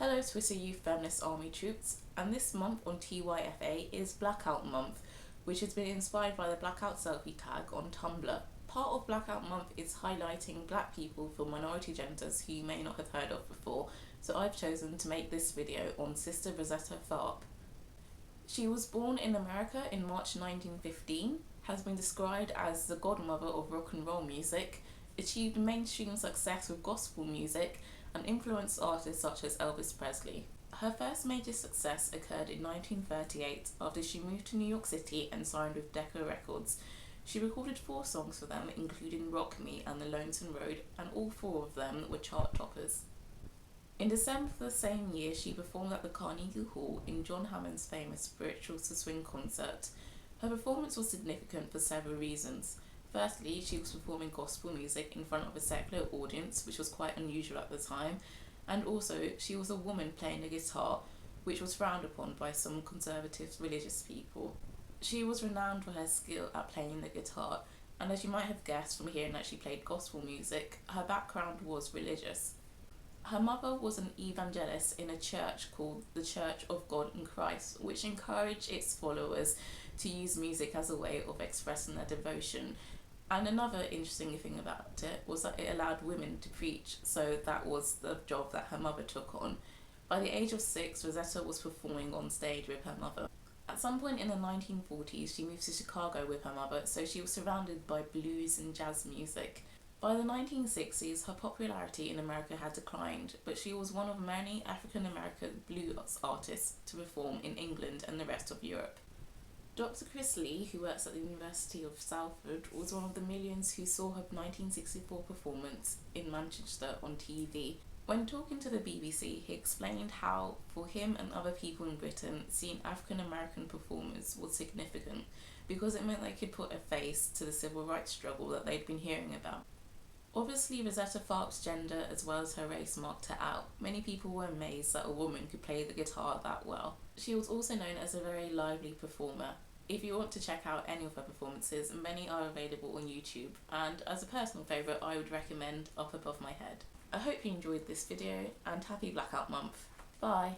Hello Twitter Youth Feminist Army troops, and this month on TYFA is Blackout Month, which has been inspired by the Blackout selfie tag on Tumblr. Part of Blackout Month is highlighting black people from minority genders who you may not have heard of before, so I've chosen to make this video on Sister Rosetta Tharpes. She was born in America in March 1915, has been described as the godmother of rock and roll music, achieved mainstream success with gospel music, and influenced artists such as Elvis Presley. Her first major success occurred in 1938 after she moved to New York City and signed with Decca Records. She recorded 4 songs for them, including Rock Me and The Lonesome Road, and all 4 of them were chart toppers. In December of the same year, she performed at the Carnegie Hall in John Hammond's famous Spiritual to Swing concert. Her performance was significant for several reasons. Firstly, she was performing gospel music in front of a secular audience, which was quite unusual at the time, and also she was a woman playing the guitar, which was frowned upon by some conservative religious people. She was renowned for her skill at playing the guitar, and as you might have guessed from hearing that she played gospel music, her background was religious. Her mother was an evangelist in a church called the Church of God in Christ, which encouraged its followers to use music as a way of expressing their devotion. And another interesting thing about it was that it allowed women to preach, so that was the job that her mother took on. By the age of 6, Rosetta was performing on stage with her mother. At some point in the 1940s, she moved to Chicago with her mother, so she was surrounded by blues and jazz music. By the 1960s, her popularity in America had declined, but she was one of many African-American blues artists to perform in England and the rest of Europe. Dr. Chris Lee, who works at the University of Salford, was one of the millions who saw her 1964 performance in Manchester on TV. When talking to the BBC, he explained how, for him and other people in Britain, seeing African-American performers was significant because it meant they could put a face to the civil rights struggle that they'd been hearing about. Obviously, Rosetta Tharpes' gender as well as her race marked her out. Many people were amazed that a woman could play the guitar that well. She was also known as a very lively performer. If you want to check out any of her performances, many are available on YouTube, and as a personal favourite, I would recommend Up Above My Head. I hope you enjoyed this video, and happy Blackout Month. Bye!